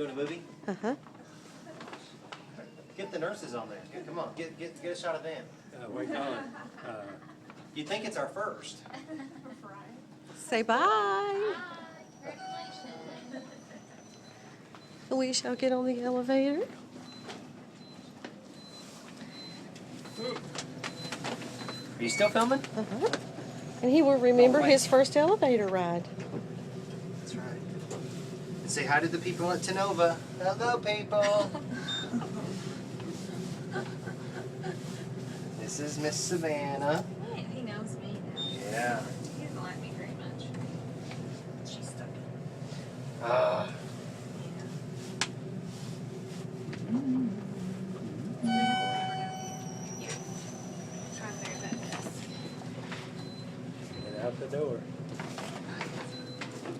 doing a movie? Uh-huh. Get the nurses on there. Come on, get a shot of them. Wait, Colin. You think it's our first? Say bye. Congratulations. We shall get on the elevator. Are you still filming? Uh-huh. And he will remember Oh, wait. his first elevator ride. That's right. And say hi to the people at Tenova. Hello, people. This is Miss Savannah. Yeah, he knows me now. Yeah. He doesn't like me very much. She's stuck. Ah. Yeah. Trying to figure that desk. Get out the door.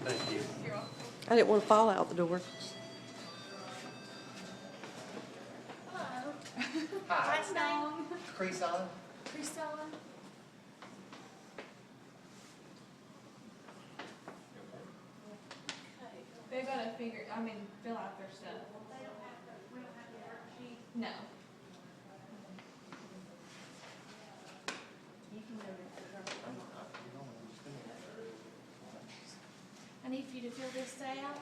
Thank you. You're welcome. I didn't want to fall out the door. Hello. Hi. What's name? Creason. Priscilla. They gotta fill out their stuff. No. You can go to I need for you to fill this out.